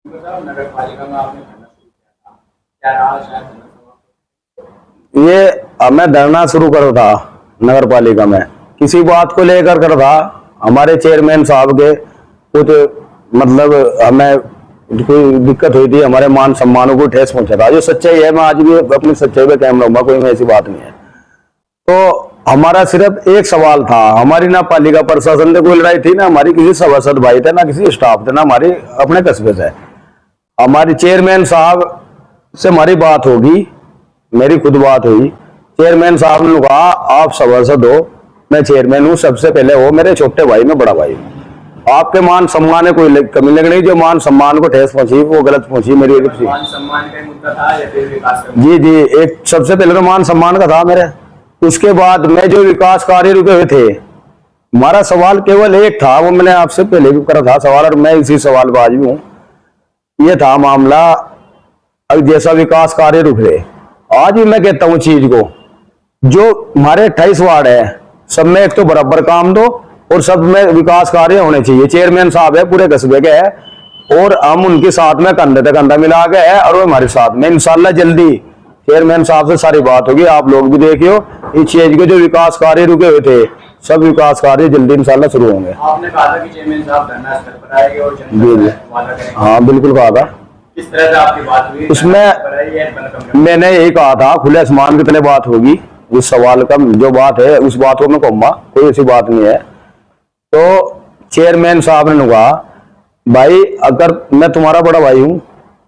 नगर पालिका में आपने धरना शुरू किया था, क्या रहा शायद धरना समाप्त? ये मैं धरना शुरू करा था नगर पालिका में, किसी बात को लेकर कर था। हमारे चेयरमैन साहब के कुछ मतलब हमें कोई दिक्कत हुई थी, हमारे मान सम्मानों को ठेस पहुंचा था। जो सच्चाई है, मैं आज भी अपनी सच्चाई पे कायम रहूंगा, कोई ऐसी बात नहीं है। तो हमारा सिर्फ एक सवाल था, हमारी ना पालिका प्रशासन से कोई लड़ाई थी, ना हमारी किसी सभासद भाई थे, ना किसी स्टाफ थे, ना हमारी अपने कस्बे से। हमारी चेयरमैन साहब से हमारी बात होगी, मेरी खुद बात हुई। चेयरमैन साहब ने कहा आप सभासद हो, मैं चेयरमैन हूँ, सबसे पहले हो मेरे छोटे भाई, मैं बड़ा भाई हूँ। आपके मान सम्मान में कोई कमी लगनी, जो मान सम्मान को ठेस पहुंची वो गलत पहुंची मेरी तरफ से। मान सम्मान का मुद्दा था या फिर विकास का? जी जी, एक सबसे पहले तो मान सम्मान का था मेरे, उसके बाद में जो विकास कार्य रुके हुए थे। हमारा सवाल केवल एक था, वो मैंने आपसे पहले भी करा था सवाल, और मैं इसी सवाल पर आज भी हूँ। ये था मामला, अब जैसा विकास कार्य रुक रहे, आज भी मैं कहता हूँ चीज को, जो हमारे 28 वार्ड है, सब में एक तो बराबर काम दो और सब में विकास कार्य होने चाहिए। चेयरमैन साहब है पूरे कस्बे के है, और हम उनके साथ में कंधे से कंधा मिला के है, और वो हमारे साथ में इंशाल्लाह जल्दी चेयरमैन साहब से सारी बात होगी। आप लोग भी देखियो, इस चीज के जो विकास कार्य रुके हुए थे, सब विकास कार्य जल्दी इंशाल्लाह शुरू होंगे। आपने कहा था कि चेयरमैन साहब धरना स्थल पर आएंगे और जी जनता जी, से वादा करेंगे। हाँ बिल्कुल कहा था। किस तरह से आपकी बात हुई? उसमें मैंने यही कहा था, खुले आसमान की तरह बात होगी। उस सवाल का जो बात है, उस बात को मैं कहूंगा, कोई ऐसी बात नहीं है। तो चेयरमैन साहब ने कहा भाई अगर मैं तुम्हारा बड़ा भाई हूं,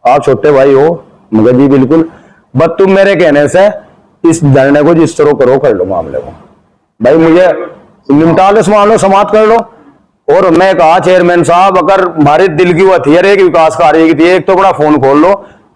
आप छोटे भाई हो, मगर जी बिल्कुल, बस तुम मेरे कहने से इस धरने को जिस तरह करो कर लो मामले को, भाई मुझे निपटा लो, मान लो, समाप्त कर लो। और मैं कहा चेयरमैन साहब अगर हमारे दिल की वो थी, एक विकास कार्य की थी, एक तो बड़ा फोन खोल लो,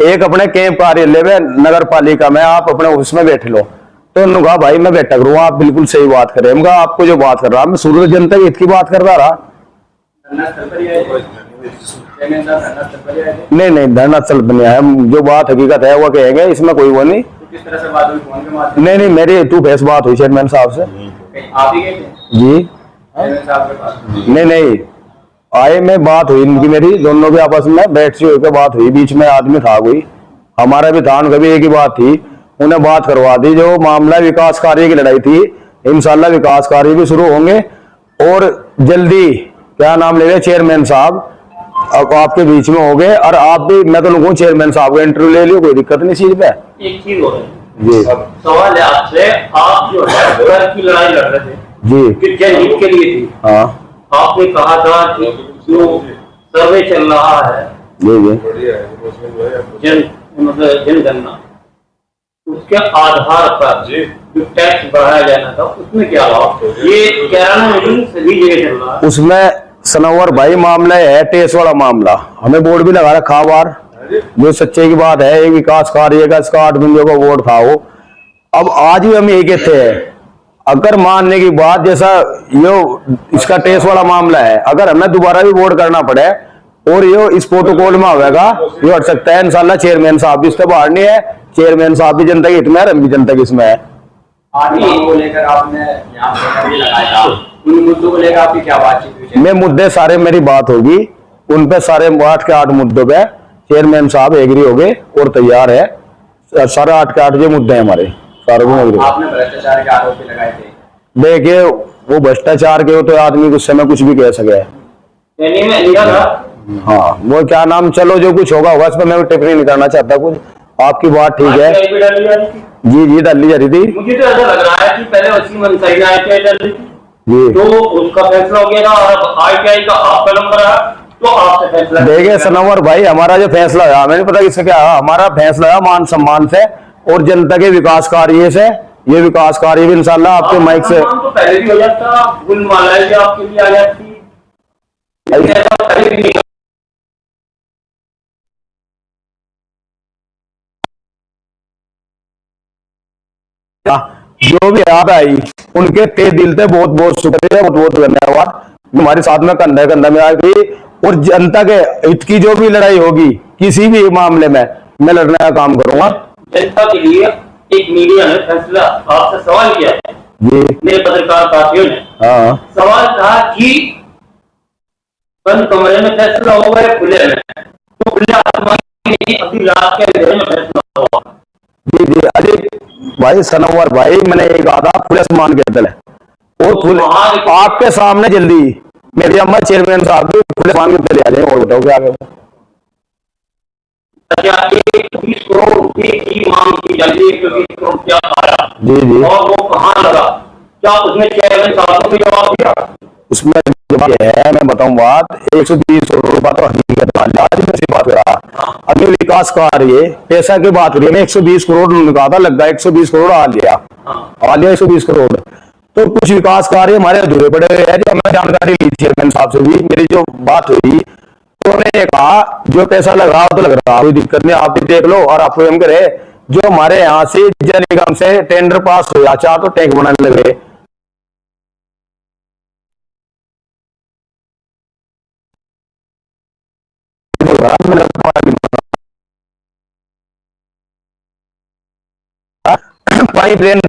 एक अपने कैंप कार्यालय में नगर पालिका में आप अपने ऑफिस में बैठ लो। तो उन्होंने कहा भाई मैं बैठक करूँ, आप बिल्कुल सही बात करें। मैं कहा आपको जो बात कर रहा, मैं शुरू से जनता की हित की बात करता रहा। धरना स्थल पर ही आए थे? चेयरमैन साहब धरना स्थल पर ही आए थे? नहीं, धरना स्थल पर नहीं आया, जो बात हकीकत है वो कहेंगे, इसमें कोई वो नहीं। तो किस तरह से बात हुई? फोन के माध्यम? नहीं, मेरी टू फेस बात हुई चेयरमैन साहब से। आप ही गए थे जी चेयरमैन साहब के पास? नहीं, आए में बात हुई इनकी मेरी, दोनों की आपस में बैठ से होकर बात हुई, बीच में आदमी था कोई, हमारा भी था, उनका भी एक ही बात थी, उन्हें बात करवा दी। जो मामला विकास कार्य की लड़ाई थी, इंशाल्लाह विकास कार्य भी शुरू होंगे, और जल्दी क्या नाम ले रहे चेयरमैन साहब अब आपके बीच में हो गए। और आप भी, मैं तो लोगों चेयरमैन साहब का इंटरव्यू ले लियो, कोई दिक्कत नहीं चीज पे। एक चीज हो रही जी सवाल है आपसे, आप जो है घर की लड़ाई लड़ रहे थे जी, कि जनहित के लिए थी, हाँ आपने कहा था कि जो सर्वे चल रहा है जी जी, मतलब जनगणना, उसके आधार पर जो टैक्स बढ़ाया जाना था, उसमें क्या हुआ? ये कैराना मीटिंग सभी जगह चल रहा है। उसमें सनवर भाई मामला है टेस्ट वाला मामला, हमें बोर्ड भी लगा रखा बार, जो सच्चे की बात है, एक विकास कार्य का इसका 8 बिंदुओं का वोट था वो। अब आज भी हम यही कहते हैं, अगर मानने की बात जैसा यो इसका टेस्ट वाला मामला है, अगर हमें दोबारा भी वोट करना पड़े और यो इस प्रोटोकॉल में होगा, ये हट सकता है इंशाल्लाह। चेयरमैन साहब भी इससे बाहर नहीं है, चेयरमैन साहब भी जनता के हित में है, हम भी जनता के इसमें है। आठ मांगों को लेकर आपने यहाँ पर भी लगाया था, उन मुद्दों को लेकर आपकी क्या बातचीत हुई? मैं मुद्दे सारे मेरी बात होगी उन पे, सारे 8 के 8 मुद्दों पे चेयरमैन साहब एग्री हो गए और तैयार है। सारे 8 के 8 जो मुद्दे हैं हमारे सारे में एग्री। आपने भ्रष्टाचार के आरोप भी लगाए थे। देखिए वो भ्रष्टाचार के हो तो आदमी गुस्से में कुछ भी कह सके। यानी मैं लिखा था, हाँ वो क्या नाम, चलो जो कुछ होगा होगा, इस पर मैं टिप्पणी नहीं करना चाहता कुछ। आपकी बात ठीक है, RTI पे डाली जा रही थी। जी डाली जा रही थी मुझे तो ऐसा लग रहा है कि पहले वसीम अंसारी ने RTI डाल दी थी, जी। तो उसका फैसला हो गया था, और अब RTI का आपका नंबर रहा, तो आपसे फैसला। देखिए सनवर भाई, हमारा जो फैसला है, हमें नहीं पता किससे क्या है, हमारा फैसला है मान सम्मान से और जनता के विकास कार्य से। ये विकास कार्य भी इंशाल्लाह आपके माइक से तो पहले भी हो जाता, गुलमालाएं भी आपके लिए आ जाती, लेकिन ऐसा पहले भी नहीं। जो भी आप आई उनके ते दिल से बहुत बहुत शुक्रिया, बहुत बहुत धन्यवाद। हमारे साथ में कंधा कंधा मिला के, और जनता के हित की जो भी लड़ाई होगी किसी भी मामले में, मैं लड़ने का काम करूंगा। जनता के लिए एक मीडिया ने फैसला आपसे सवाल किया है, जी मेरे पत्रकार साथियों ने। हाँ, सवाल था कि बंद कमरे में फैसला होगा या खुले में, तो खुले आसमान में अभी रात के अंधेरे में फैसला हुआ। जी जी। अरे भाई सनोवर भाई, मैंने एक आधा खुले आसमान के तले और खुले आपके सामने जल्दी मेरी अम्मा चेयरमैन साहब भी खुले आसमान के तले आ जाए। और बताओ क्या आगे। अच्छा, 120 करोड़ रुपए की मांग की जा रही है, 120 करोड़ रुपया आया जी जी। और वो कहाँ लगा? क्या उसमें चेयरमैन साहब को भी जवाब दिया? उसमें जवाब ये है, मैं बताऊं बात, 120 करोड़ रुपया तो हकीकत वाली आज मैं सी बात कर रहा। अभी विकास कार्य पैसा की बात करिए, मैं 120 करोड़ कहा था, लग गया 120 करोड़ आ लिया 120 करोड़। तो कुछ विकास कार्य हमारे अधूरे पड़े हुए हैं, जो हमने जानकारी ली चेयरमैन साहब से भी, मेरी जो बात हुई तो उन्होंने कहा जो पैसा लग रहा तो लग रहा, कोई दिक्कत नहीं, आप भी देख लो और आप स्वयं करे। जो हमारे यहाँ से जल निगम से टेंडर पास हुआ, 4 तो टैंक बनाने लगे। पाइप लाइन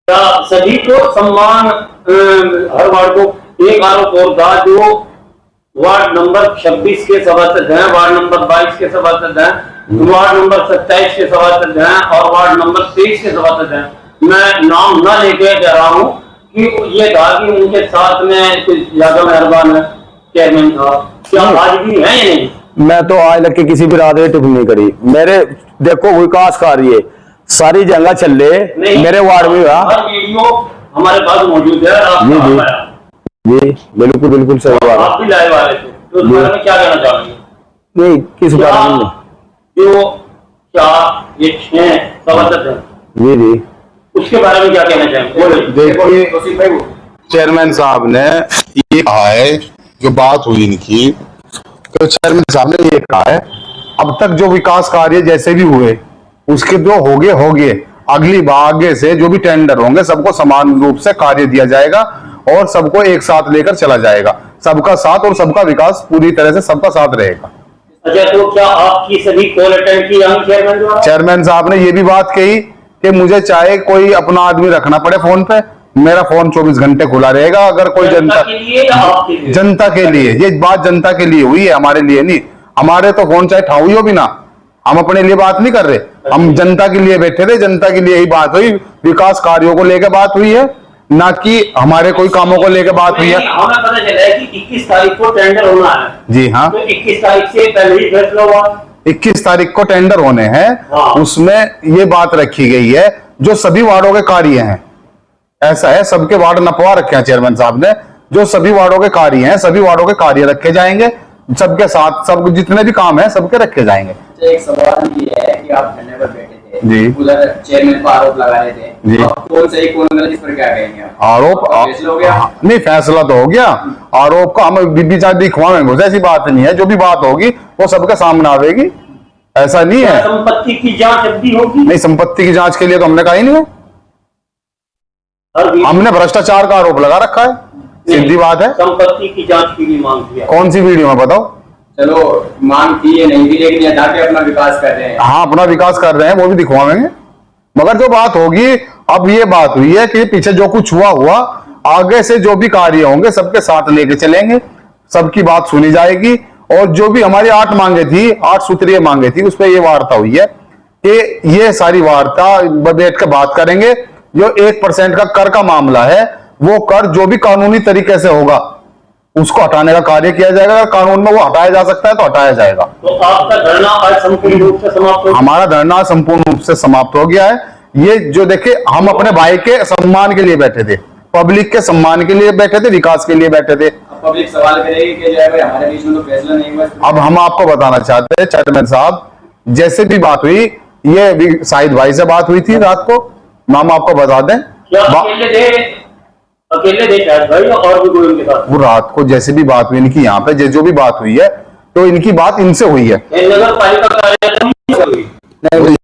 क्या सभी को सम्मान, हर वार्ड को एक आरोप और था, जो वार्ड नंबर 26 के सभासद हैं, वार्ड नंबर 22 के सभासद हैं, वार्ड नंबर 27 के सभासद हैं और वार्ड नंबर 23 के सभासद हैं। मैं नाम न लेके कह रहा हूँ कि ये था कि उनके साथ में कुछ ज्यादा मेहरबान है चेयरमैन साहब, क्या आज भी है या नहीं? मैं तो आज लग के किसी भी रात में टिप्पणी नहीं करी। मेरे देखो विकास कार्य सारी जगह चल रहे, मेरे वार्ड में हर वीडियो हमारे पास मौजूद है। जी जी जी, बिल्कुल बिल्कुल सही बात है। आप भी लाइव वाले थे, तो उस बारे में क्या कहना चाहेंगे? नहीं, किस बारे में? जो 6 सभासद हैं, जी जी, उसके बारे में क्या कहना चाहेंगे? देखिए चेयरमैन साहब ने ये कहा है, जो बात हुई इनकी, तो चेयरमैन साहब ने ये कहा है अब तक जो विकास कार्य जैसे भी हुए उसके जो हो गए, अगली बार आगे से जो भी टेंडर होंगे सबको समान रूप से कार्य दिया जाएगा और सबको एक साथ लेकर चला जाएगा। सबका साथ और सबका विकास पूरी तरह से सबका साथ रहेगा। अच्छा, तो क्या आपकी सभी कॉल अटेंड की जाएंगी चेयरमैन द्वारा? चेयरमैन साहब ने ये भी बात कही कि मुझे चाहे कोई अपना आदमी रखना पड़े फोन पे, मेरा फोन 24 घंटे खुला रहेगा। अगर कोई जनता के लिए या आपके लिए? जनता के लिए, ये बात जनता के लिए हुई है, हमारे लिए नहीं। हमारे तो फोन चाहे ठाऊ हो भी ना, हम अपने लिए बात नहीं कर रहे, हम जनता के लिए बैठे थे, जनता के लिए ही बात हुई, विकास कार्यों को लेकर बात हुई है, ना कि हमारे कोई कामों को लेकर बात हुई है। हमें पता चला है कि 21 तारीख को टेंडर होना है। जी हाँ, तो 21 तारीख से पहले ही फैसला हुआ। 21 तारीख को टेंडर होने हैं। हाँ। उसमें ये बात रखी गई है जो सभी वार्डों के कार्य हैं, ऐसा है सबके वार्ड नपवा रखे हैं चेयरमैन साहब ने, जो सभी वार्डों के कार्य हैं सभी वार्डों के कार्य रखे जाएंगे, सबके साथ सब जितने भी काम है सबके रखे जाएंगे। एक सवाल ये है कि आप धरने पर बैठे थे जी, उधर चेयरमैन पर आरोप लगा रहे थे जी, कौन सही कौन गलत, इस पर क्या कहेंगे आप? आरोप फैसला हो गया? नहीं, फैसला तो हो गया, आरोप का हम बीबी चार दिखवाएंगे, ऐसी बात नहीं है, जो भी बात होगी वो सबके सामने आवेगी, ऐसा नहीं है। संपत्ति की जांच अब भी होगी? नहीं, संपत्ति की जांच के लिए तो हमने कहा ही नहीं है, हमने भ्रष्टाचार का आरोप लगा रखा है, सीधी बात है। संपत्ति की जांच की भी मांग की है। कौन सी वीडियो में बताओ? चलो मांग की है नहीं भी, लेकिन ये जाके अपना विकास कर रहे हैं। हाँ, अपना विकास कर रहे हैं, वो भी दिखवाएंगे, मगर जो बात होगी, अब ये बात हुई है कि पीछे जो कुछ हुआ आगे से जो भी कार्य होंगे सबके साथ लेके चलेंगे, सबकी बात सुनी जाएगी, और जो भी हमारी 8 मांगे थी, 8 सूत्रीय मांगे थी, उस पर ये वार्ता हुई है कि ये सारी वार्ता बैठ कर बात करेंगे। जो 1% का कर का मामला है, वो कर जो भी कानूनी तरीके से होगा उसको हटाने का कार्य किया जाएगा, अगर कानून में वो हटाया जा सकता है तो हटाया जाएगा। तो आपका धरना आज संपूर्ण रूप से समाप्त हो? हमारा धरना संपूर्ण रूप से समाप्त हो गया है। ये जो देखिए, हम अपने भाई के सम्मान के लिए बैठे थे, पब्लिक के सम्मान के लिए बैठे थे, विकास के लिए बैठे थे। पब्लिक सवाल करेगी कि जो है भाई हमारे बीच में तो फैसला नहीं हुआ। अब हम आपको बताना चाहते हैं चेयरमैन साहब, जैसे भी बात हुई, ये भी शाहिद भाई से बात हुई थी रात को, नाम आपको बता दें। अकेले थे शायद भाई, और भी कोई उनके साथ? वो रात को जैसे भी बात हुई इनकी, यहाँ पे जो भी बात हुई है, तो इनकी बात इनसे हुई है। नगर पालिका कार्यालय में हुई?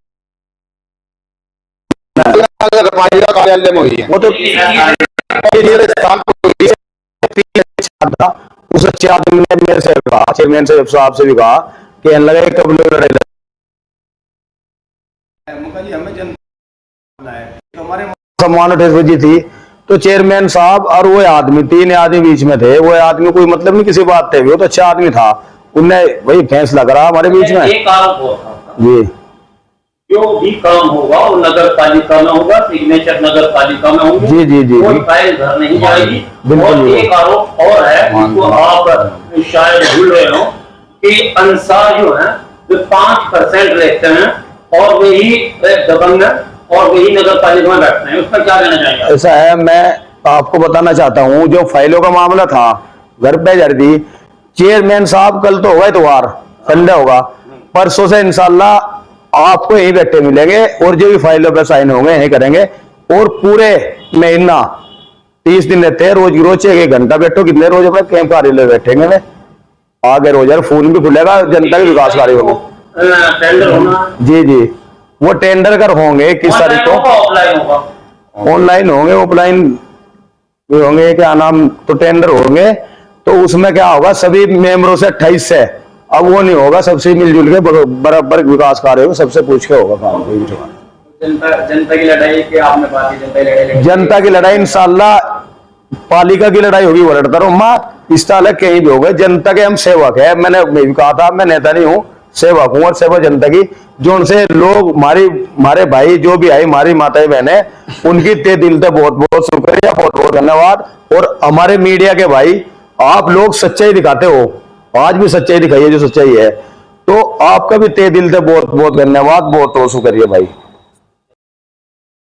नगर पालिका कार्यालय में हुई है, वो तो उस अच्छे आदमी ने मेरे से कहा, चेयरमैन साहब से भी कहा कि लगे कब लड़ाई सामान उठे बजी थी, तो चेयरमैन साहब और वो आदमी, 3 आदमी बीच में थे। वो आदमी कोई मतलब नहीं किसी बात थे, वो तो अच्छा आदमी था, उनने वही फैसला करा हमारे बीच में। एक आरोप हो रहा था, जी जो भी काम होगा वो नगर पालिका में होगा, सिग्नेचर नगर पालिका में होंगे। जी जी जी कोई जी। फाइल घर नहीं जाएगी। बिल्कुल और बिल्कुल। एक आरोप और है जिसको आप शायद भूल रहे हो कि अंसार जो है वो 5% रहते हैं और वही दबंग है और वही नगर पालिका में बैठते हैं। उस पर क्या कहना चाहेंगे? ऐसा है, मैं आपको बताना चाहता हूँ, जो फाइलों का मामला था घर पे जड़ दी, चेयरमैन साहब कल तो होगा इतवार, संडे होगा, परसों से इंशाल्लाह आपको यही बैठे मिलेंगे और जो भी फाइलों पे साइन होंगे यही करेंगे। और पूरे महीना 30 दिन रहते हैं, रोज रोज 1 घंटा बैठो, कितने रोज अपने कैंप कार्यालय बैठेंगे में आगे रोज यार फोन भी खुलेगा, जनता के विकास कार्य होगा। टेंडर होना जी जी, वो टेंडर कर होंगे किस तारीख को, ऑफलाइन होगा? ऑनलाइन होंगे, ऑफलाइन भी होंगे, क्या नाम, तो टेंडर होंगे। तो उसमें क्या होगा, सभी मेंबरों से 28 से, अब वो नहीं होगा, सबसे मिलजुल के बराबर विकास कार्य होगा, सबसे पूछ के होगा काम। जनता की लड़ाई की आपने बात की, जनता की लड़ाई लड़ी। जनता की लड़ाई इंशाल्लाह, पालिका की लड़ाई होगी वो लड़ता रहूं माँ, इस तरह कहीं भी होगा। जनता के हम सेवक है, मैंने भी कहा था, मैं नेता नहीं हूँ, सेवक हूँ और सेवा जनता की। जो उनसे लोग हमारे भाई जो भी आई, हमारी माताएं बहनें, उनकी ते दिल से बहुत बहुत शुक्रिया, बहुत बहुत धन्यवाद। और हमारे मीडिया के भाई, आप लोग सच्चाई दिखाते हो, आज भी सच्चाई दिखाइए जो सच्चाई है, तो आपका भी ते दिल से बहुत बहुत धन्यवाद, बहुत बहुत शुक्रिया भाई।